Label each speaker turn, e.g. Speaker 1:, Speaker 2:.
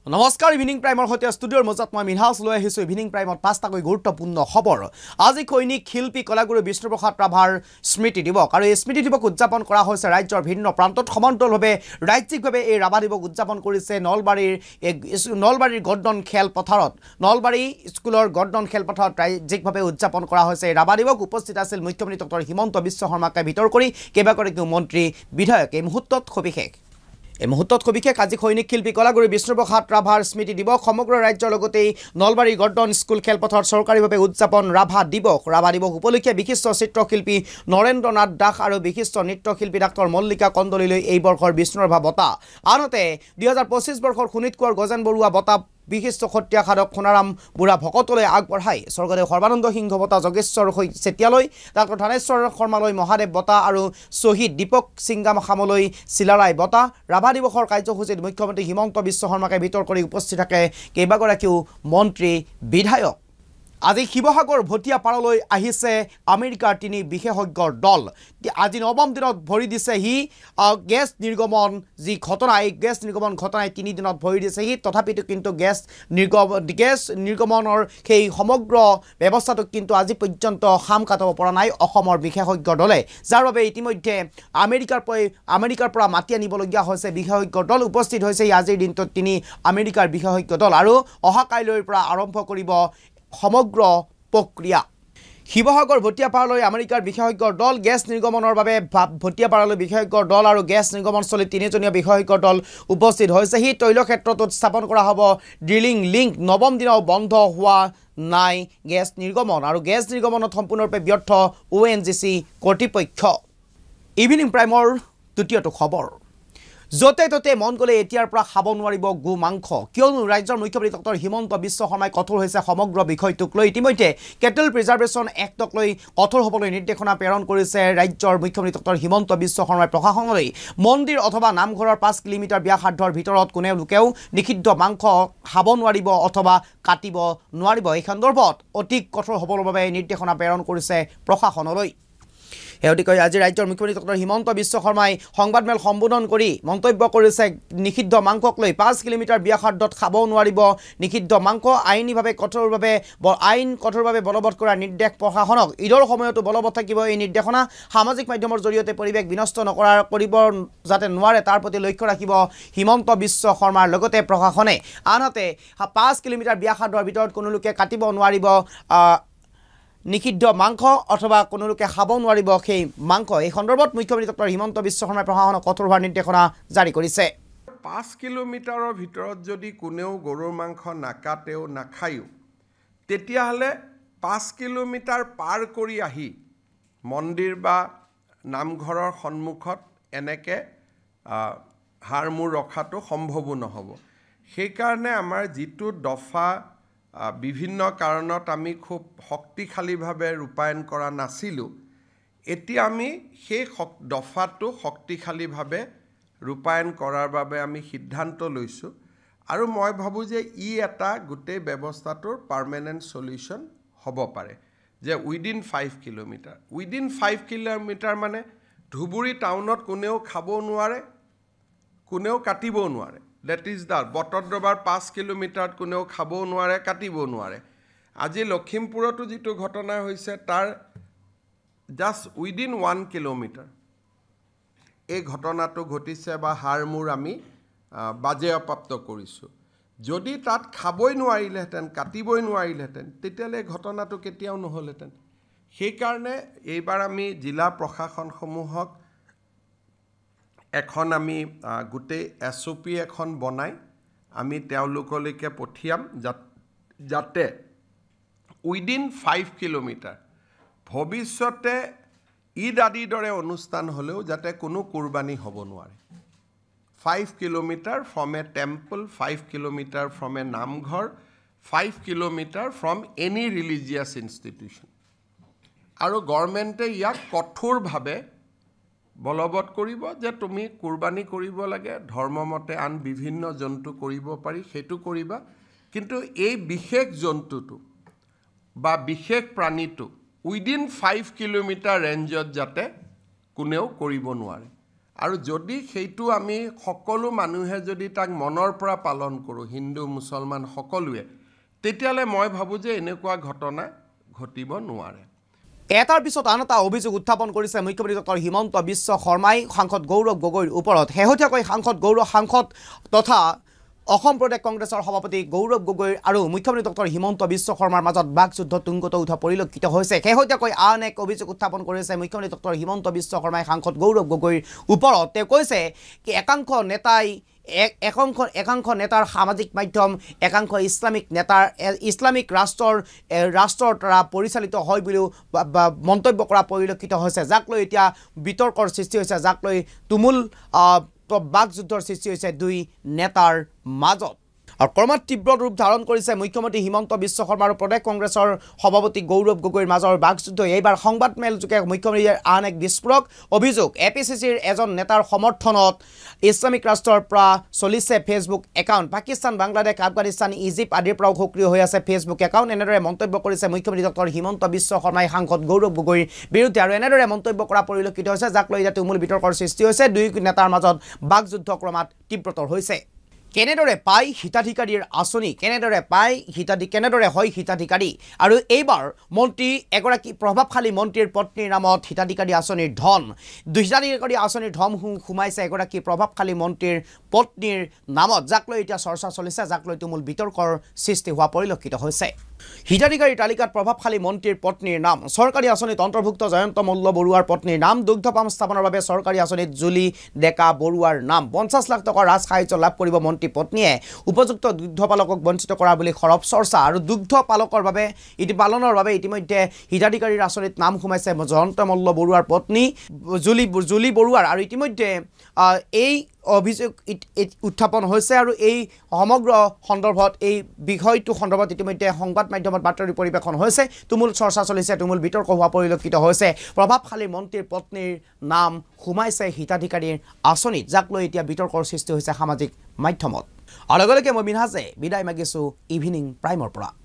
Speaker 1: নমস্কাৰ ইভিনিং প্ৰাইমৰ সৈতে ষ্টুডিঅ'ৰ মজত মই মিনহাউছ লৈ আহিছোঁ ইভিনিং প্ৰাইমত পাঁচটাকৈ গুৰুত্বপূৰ্ণ খবৰ আজি সৈনিক শিল্পী কলাগুৰু বিষ্ণুপ্ৰসাদ ৰাভাৰ স্মৃতি দিৱস আৰু এই স্মৃতি দিৱস উদযাপন কৰা হৈছে ৰাজ্যৰ ভিন্ন প্ৰান্তত সমান্তৰালভাৱে ৰাজ্যিকভাৱে এই ৰাভা দিৱস উদযাপন কৰিছে নলবাৰীৰ গৰ্ডন খেলপথাৰত নলবাৰী স্কুলৰ গৰ্ডন খেলপথাৰত ৰাজ্যিকভাৱে উদযাপন কৰা হৈছে এই ৰাভা দিৱস উপস্থিত আছিল মুখ্যমন্ত্ৰী ডক্টৰ হিমন্ত বিশ্ব শৰ্মাকে ভিতৰ কৰি কেইবাগৰাকীও মন্ত্ৰী বিধায়ক এই মুহূৰ্তত সবিশেষ আজি সৈনিক শিল্পী কলাগুৰু বিষ্ণুপ্ৰসাদ ৰাভাৰ স্মৃতি দিৱস সমগ্ৰ ৰাজ্যৰ লগতে নলবাৰী গৰ্ডন স্কুল খেলপথাৰত চৰকাৰীভাৱে উদযাপন ৰাভা দিৱস উপলক্ষে বিশিষ্ট চিত্ৰশিল্পী নৰেন্দ্ৰ নাথ দাস আৰু বিশিষ্ট নৃত্যশিল্পী ডাক্তৰ মল্লিকা কন্দলীলৈ এই বৰ্ষৰ বিষ্ণু ৰাভা বঁটা আনহাতে 2025 বৰ্ষৰ সুনীত কোঁৱৰ গজেন বৰুৱা বঁটা বিশিষ্ট সত্ৰীয়া সাধক সোণাৰাম বুঢ়া ভকতলৈ আগবঢ়াই স্বৰ্গদেউ সৰ্বানন্দ সিংহ বঁটা যোগেশ্বৰ চেতিয়ালৈ ডাক্তৰ ধনেশ্বৰ শৰ্মালৈ মহাদেৱ বঁটা আৰু শ্বহীদ দীপক সিংগাম খামলৈ চিলাৰাই বঁটা ৰাভা দিৱসৰ কাৰ্যসূচীত মুখ্যমন্ত্ৰী হিমন্ত বিশ্ব শৰ্মাকে ভিতৰ কৰি উপস্থিত থাকে কেইবাগৰাকীও মন্ত্ৰী বিধায়ক আজি শিৱসাগৰ ভটিয়াপাৰালৈ আহিছে আমেৰিকাৰ তিনি বিশেষজ্ঞৰ দল আজি নৱম দিনত ভৰি দিছে গেছ নিৰ্গমন যি ঘটনা এই গেছ নিৰ্গমন ঘটনাই 3 দিনত ভৰি দিছে তথাপিতো কিন্তু গেছ নিৰ্গমনৰ সেই সমগ্ৰ ব্যৱস্থাটো কিন্তু আজি পৰ্যন্ত খাম কাটব পৰা নাই অসমৰ বিশেষজ্ঞ দলে যাৰ বাবে ইতিমধ্যে আমেৰিকাৰ পৰা মাতি আনিবলগীয়া হৈছে বিশেষজ্ঞ দল উপস্থিত হৈছে আজিৰ দিনটোত তিনি আমেৰিকাৰ বিশেষজ্ঞ দল আৰু অহা কাইলৈৰ পৰা আৰম্ভ কৰিব সমগ্ৰ প্ৰক্ৰিয়া শিৱসাগৰ ভটিয়াপাৰালৈ আমেৰিকাৰ বিশেষজ্ঞৰ দল গেছ নিৰ্গমনৰ বাবে ভটিয়াপাৰালৈ বিশেষজ্ঞৰ দল আৰু গেছ নিৰ্গমনস্থলীত তিনিজনীয়া বিশেষজ্ঞৰ দল উপস্থিত হৈছে তৈল ক্ষেত্ৰটোত স্থাপন কৰা হ'ব ড্ৰিলিং লিংক নৱম দিনাও বন্ধ হোৱা নাই গেছ নিৰ্গমন আৰু গেছ নিৰ্গমনত সম্পূৰ্ণৰূপে ব্যৰ্থ ONGC কৰ্তৃপক্ষ ইভিনিং প্ৰাইমৰ দ্বিতীয়টো খবৰ যতে ততে মন গলে এতিয়াৰ পৰা খাব নোৱাৰিব গো মাংস কিয়নো ৰাজ্যৰ মুখ্যমন্ত্ৰী ডক্টৰ হিমন্ত বিশ্ব শৰ্মাই কঠোৰ হৈছে সমগ্ৰ বিষয়টোক লৈ ইতিমধ্যে কেটেল প্ৰিজাৰ্ভেশ্যন এক্টক লৈ কঠোৰ হ'বলৈ নিৰ্দেশনা প্ৰেৰণ কৰিছে ৰাজ্যৰ মুখ্যমন্ত্ৰী ডক্টৰ হিমন্ত বিশ্ব শৰ্মাই প্ৰশাসনলৈ মন্দিৰ অথবা নামঘৰৰ 5 কিলোমিটাৰ ব্যাসাৰ্ধৰ ভিতৰত কোনেও লোকেও নিষিদ্ধ মাংস খাব নোৱাৰিব অথবা কাটিব নোৱাৰিব এই সন্দৰ্ভত অতি কঠোৰ হ'বৰ বাবে নিৰ্দেশনা প্ৰেৰণ কৰিছে প্ৰশাসনলৈ হেউটিকৈ আজি ৰাজ্যৰ মুখ্যমন্ত্ৰী ডক্টৰ হিমন্ত বিশ্ব শৰ্মাই সংবাদমেল সম্বোধন কৰি মন্তব্য কৰিছে নিষিদ্ধ মাংসক লৈ 5 কিলোমিটাৰ ব্যাসাৰ্ধত খাব নোৱাৰিব নিষিদ্ধ মাংস আইনীভাৱে কঠোৰভাৱে বলবৎ কৰাৰ নিৰ্দেশ প্ৰশাসনক ঈদৰ সময়তো বলবৎ থাকিব এই নিৰ্দেশনা সামাজিক মাধ্যমৰ জৰিয়তে পৰিৱেশ বিনষ্ট কৰিব যাতে নোৱাৰে তাৰ প্ৰতি লক্ষ্য ৰাখিব হিমন্ত বিশ্ব শৰ্মাৰ লগতে প্ৰশাসনে আনহাতে 5 কিলোমিটাৰ ব্যাসাৰ্ধৰ ভিতৰত কোনো লোকে কাটিব নোৱাৰিব নিষিদ্ধ মাংস অথবা কোনো লোকে খাব নোৱাৰিব সেই মাংস এই সন্দৰ্ভত মুখ্যমন্ত্ৰী ডক্টৰ হিমন্ত বিশ্ব শৰ্মাই প্ৰশাসনক কঠোৰ হোৱাৰ নিৰ্দেশনা জাৰি কৰিছে
Speaker 2: 5 কিলোমিটাৰৰ ভিতৰত যদি কোনেও গৰুৰ মাংস নাকাটেও নাখায়ো তেতিয়াহ'লে 5 কিলোমিটাৰ পাৰ কৰি আহি মন্দিৰ বা নামঘৰৰ সন্মুখত এনেকৈ হাড়মূৰ ৰখাটো সম্ভৱো নহ'ব সেইকাৰণে আমাৰ যিটো দফা বিভিন্ন কাৰণত আমি খুব শক্তিশালীভাৱে ৰূপায়ণ কৰা নাছিলোঁ এতিয়া আমি সেই দফাটো শক্তিশালীভাৱে ৰূপায়ণ কৰাৰ বাবে আমি সিদ্ধান্ত লৈছোঁ আৰু মই ভাবোঁ যে এটা গোটেই ব্যৱস্থাটোৰ পাৰ্মানেণ্ট সলিউশ্যন হ'ব পাৰে যে উইদিন 5 কিলোমিটাৰ মানে ধুবুৰী টাউনত কোনেও খাব নোৱাৰে কোনেও কাটিব নোৱাৰে That is the বটদ্ৰবাৰ 5 কিলোমিটাৰত কোনেও খাব নোৱাৰে কাটিব নোৱাৰে আজি লখিমপুৰতো যিটো ঘটনা হৈছে তাৰ জাষ্ট উইদিন 1 কিলোমিটাৰ এই ঘটনাটো ঘটিছে বা হাড়মূৰ আমি বাজেয়াপ্ত কৰিছোঁ যদি তাত খাবই নোৱাৰিলেহেঁতেন কাটিবই নোৱাৰিলেহেঁতেন তেতিয়াহ'লে ঘটনাটো কেতিয়াও নহ'লহেঁতেন সেইকাৰণে এইবাৰ আমি জিলা প্ৰশাসনসমূহক এখন আমি গোটেই SOP এখন বনাই আমি তেওঁলোকলৈকে পঠিয়াম যাতে উইদিন 5 কিলোমিটাৰ ভৱিষ্যতে ঈদ আদিৰ দৰে অনুষ্ঠান হ'লেও যাতে কোনো কুৰবানী হ'ব নোৱাৰে 5 kilometre from A temple 5 kilometre from A namghar 5 kilometre from any religious institution আৰু গভৰ্ণমেণ্টে ইয়াক কঠোৰভাৱে বলবৎ কৰিব যে তুমি কুৰবানী কৰিব লাগে ধৰ্মমতে আন বিভিন্ন জন্তু কৰিব পাৰি সেইটো কৰিবা কিন্তু এই বিশেষ জন্তুটো বা বিশেষ প্ৰাণীটো উইদিন 5 কিলোমিটাৰ ৰেঞ্জত যাতে কোনেও কৰিব নোৱাৰে আৰু যদি সেইটো আমি সকলো মানুহে যদি তাক মনৰ পৰা পালন কৰোঁ হিন্দু মুছলমান সকলোৱে তেতিয়ালে মই ভাবো যে এনেকুৱা ঘটনা ঘটিব নোৱাৰে
Speaker 1: এটাৰ পিছত আন এটা অভিযোগ উত্থাপন কৰিছে মুখ্যমন্ত্ৰী ডক্টৰ হিমন্ত বিশ্ব শৰ্মাই সাংসদ গৌৰৱ গগৈৰ ওপৰত শেহতীয়াকৈ সাংসদ তথা অসম প্ৰদেশ কংগ্ৰেছৰ সভাপতি গৌৰৱ গগৈ আৰু মুখ্যমন্ত্ৰী ডক্টৰ হিমন্ত বিশ্ব শৰ্মাৰ মাজত বাকযুদ্ধ তুংগত উঠা পৰিলক্ষিত হৈছে শেহতীয়াকৈ আন এক অভিযোগ উত্থাপন কৰিছে মুখ্যমন্ত্ৰী ডক্টৰ হিমন্ত বিশ্ব শৰ্মাই সাংসদ গৌৰৱ গগৈৰ ওপৰত তেওঁ কৈছে কি একাংশ নেতাই একাংশ নেতাৰ সামাজিক মাধ্যম একাংশ ইছলামিক ৰাষ্ট্ৰৰ দ্বাৰা পৰিচালিত হয় বুলিও মন্তব্য কৰা পৰিলক্ষিত হৈছে যাক লৈ এতিয়া বিতৰ্কৰ সৃষ্টি হৈছে যাক লৈ তুমুল বাকযুদ্ধৰ সৃষ্টি হৈছে দুই নেতাৰ মাজত আৰু ক্ৰমাৎ তীব্ৰ ৰূপ ধাৰণ কৰিছে মুখ্যমন্ত্ৰী হিমন্ত বিশ্ব শৰ্মা আৰু প্ৰদেশ কংগ্ৰেছৰ সভাপতি গৌৰৱ গগৈৰ মাজৰ বাকযুদ্ধ এইবাৰ সংবাদ মেলযোগে মুখ্যমন্ত্ৰীৰ আন এক বিস্ফোৰক অভিযোগ এপিচিচিৰ এজন নেতাৰ সমৰ্থনত ইছলামিক ৰাষ্ট্ৰৰ পৰা চলিছে Facebook account Pakistan Bangladesh Afghanistan Egypt আদিৰ পৰাও সক্ৰিয় হৈ আছে ফেচবুক একাউণ্ট এনেদৰে মন্তব্য কৰিছে মুখ্যমন্ত্ৰী ডক্টৰ হিমন্ত বিশ্ব শৰ্মাই সাংসদ গৌৰৱ গগৈৰ বিৰুদ্ধে আৰু এনেদৰে মন্তব্য কৰা পৰিলক্ষিত হৈছে যাক লৈ এতিয়া তুমুল বিতৰ্কৰ সৃষ্টি হৈছে দুই নেতাৰ মাজত বাকযুদ্ধ ক্ৰমাৎ তীব্ৰতৰ হৈছে কেনেদৰে পায় হিতাধিকাৰীৰ আঁচনি কেনেদৰে হয় হিতাধিকাৰী আৰু এইবাৰ মন্ত্ৰী এগৰাকী প্ৰভাৱশালী মন্ত্ৰীৰ পত্নীৰ নামত হিতাধিকাৰী আঁচনিৰ ধন হিতাধিকাৰী আঁচনিৰ ধন সোমাইছে এগৰাকী প্ৰভাৱশালী মন্ত্ৰীৰ পত্নীৰ নামত যাক লৈ এতিয়া চৰ্চা চলিছে যাক লৈ তুমুল বিতৰ্কৰ সৃষ্টি হোৱা পৰিলক্ষিত হৈছে হিতাধিকাৰী তালিকাত প্ৰভাৱশালী মন্ত্ৰীৰ পত্নীৰ নাম চৰকাৰী আঁচনিত অন্তৰ্ভুক্ত জয়ন্ত মল্ল বৰুৱাৰ পত্নীৰ নাম দুগ্ধ পাম স্থাপনৰ বাবে চৰকাৰী আঁচনিত জুলি ডেকা বৰুৱাৰ নাম 50 লাখ টকাৰ ৰাজ সাহায্য লাভ কৰিব মন্ত্ৰী পত্নীয়ে উপযুক্ত দুগ্ধ পালকক বঞ্চিত কৰা বুলি খৰব চৰ্চা আৰু দুগ্ধ পালকৰ বাবে পালনৰ বাবে ইতিমধ্যে হিতাধিকাৰীৰ আঁচনিত নাম সোমাইছে জয়ন্ত মল্ল বৰুৱাৰ পত্নী জুলি বৰুৱাৰ আৰু ইতিমধ্যে এই অভিযোগ উত্থাপন হৈছে আৰু এই সমগ্ৰ সন্দৰ্ভত এই বিষয়টো সন্দৰ্ভত ইতিমধ্যে সংবাদ মাধ্যমত বাতৰি পৰিৱেশন হৈছে তুমুল চৰ্চা চলিছে তুমুল বিতৰ্ক হোৱা পৰিলক্ষিত হৈছে প্ৰভাৱশালী মন্ত্ৰীৰ পত্নীৰ নাম সোমাইছে হিতাধিকাৰীৰ আঁচনিত যাক লৈ এতিয়া বিতৰ্কৰ সৃষ্টি হৈছে সামাজিক মাধ্যমত আৰু লগে লগে মই মিনহাজে বিদায় মাগিছোঁ ইভিনিং প্ৰাইমৰ পৰা।